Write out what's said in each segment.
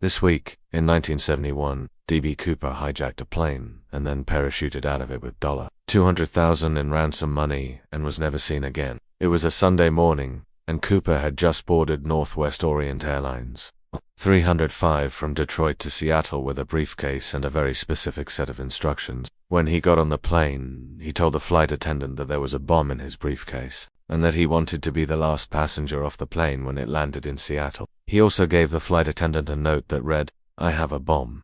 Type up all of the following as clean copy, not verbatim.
This week, in 1971, D.B. Cooper hijacked a plane and then parachuted out of it with $200,000 in ransom money and was never seen again. It was a Sunday morning, and Cooper had just boarded Northwest Orient Airlines 305 from Detroit to Seattle with a briefcase and a very specific set of instructions. When he got on the plane, he told the flight attendant that there was a bomb in his briefcase, and that he wanted to be the last passenger off the plane when it landed in Seattle. He also gave the flight attendant a note that read, "I have a bomb.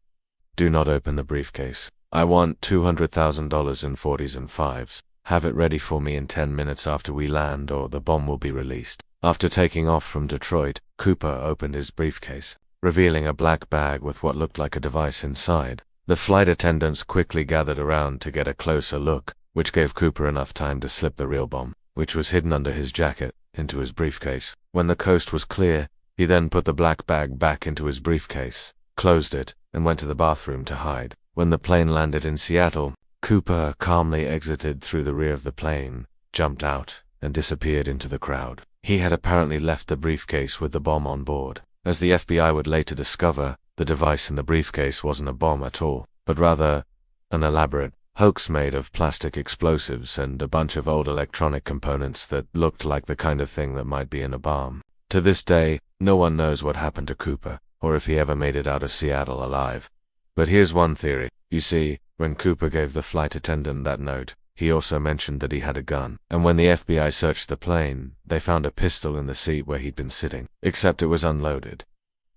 Do not open the briefcase. I want $200,000 in 40s and 5s. Have it ready for me in 10 minutes after we land or the bomb will be released." After taking off from Detroit, Cooper opened his briefcase, revealing a black bag with what looked like a device inside. The flight attendants quickly gathered around to get a closer look, which gave Cooper enough time to slip the real bomb, which was hidden under his jacket, into his briefcase. When the coast was clear, he then put the black bag back into his briefcase, closed it, and went to the bathroom to hide. When the plane landed in Seattle, Cooper calmly exited through the rear of the plane, jumped out, and disappeared into the crowd. He had apparently left the briefcase with the bomb on board. As the FBI would later discover, the device in the briefcase wasn't a bomb at all, but rather an elaborate hoax made of plastic explosives and a bunch of old electronic components that looked like the kind of thing that might be in a bomb. To this day, no one knows what happened to Cooper, or if he ever made it out of Seattle alive. But here's one theory. You see, when Cooper gave the flight attendant that note, he also mentioned that he had a gun, and when the FBI searched the plane, they found a pistol in the seat where he'd been sitting, except it was unloaded.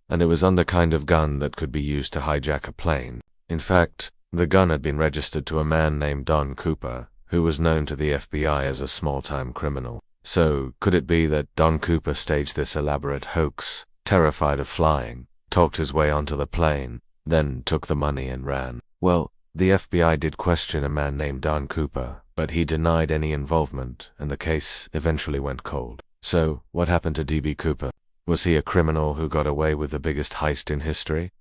And it was the kind of gun that could be used to hijack a plane. In fact, the gun had been registered to a man named Don Cooper, who was known to the FBI as a small-time criminal. So, could it be that Don Cooper staged this elaborate hoax, terrified of flying, talked his way onto the plane, then took the money and ran? Well, the FBI did question a man named Don Cooper, but he denied any involvement, and the case eventually went cold. So, what happened to D.B. Cooper? Was he a criminal who got away with the biggest heist in history?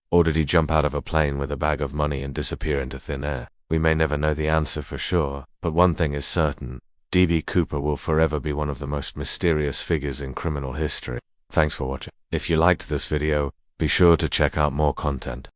Or did he jump out of a plane with a bag of money and disappear into thin air? We may never know the answer for sure, but one thing is certain. D.B. Cooper will forever be one of the most mysterious figures in criminal history. Thanks for watching. If you liked this video, be sure to check out more content.